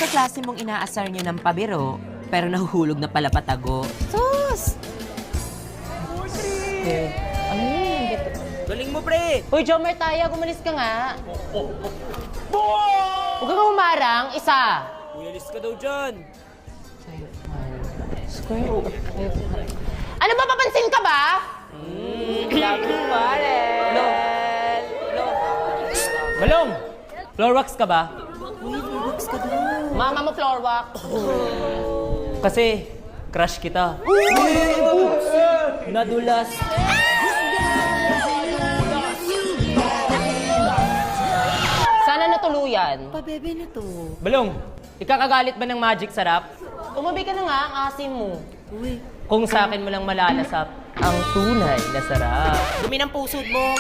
Kaklase mong inaasar nyo ng pabiro, pero nahuhulog na pala patago. Sus! Ano yun? Galing mo, pre! Uy, Jomer Taya, gumalis ka nga. Huwag kang umarang, isa. Uyalis ka daw dyan. Square. Ano ba, papansin ka ba? Love pare! Balong! Floor wax ka ba? Mama mo floor wax. Kasi, crush kita. Nadulas. Sana natuluyan. Pabebe na to. Balong, ikakagalit ba ng magic sarap? Umabi ka na nga, ang asim mo. Uy, Kung sa akin mo lang malalasap ang tunay na sarap. dumi ng pusod mo.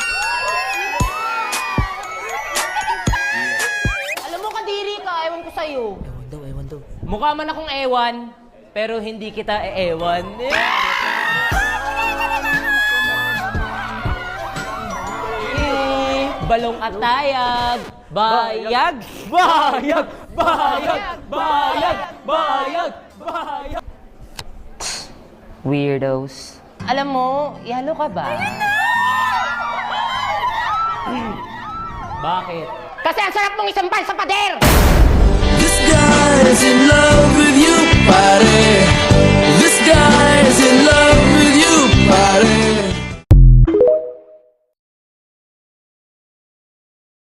Alam mo, kadiri ka. Ewan ko sa'yo. Ewan daw. Mukha man akong ewan, pero hindi kita eewan. Balong at tayag. Bayag! Bayag! Bayag! Bayag! Bayag! Bayag! Weirdos. Alam mo, yalo ka ba? Bakit? Kasi ang sarap mong isampal sa pader! This guy's in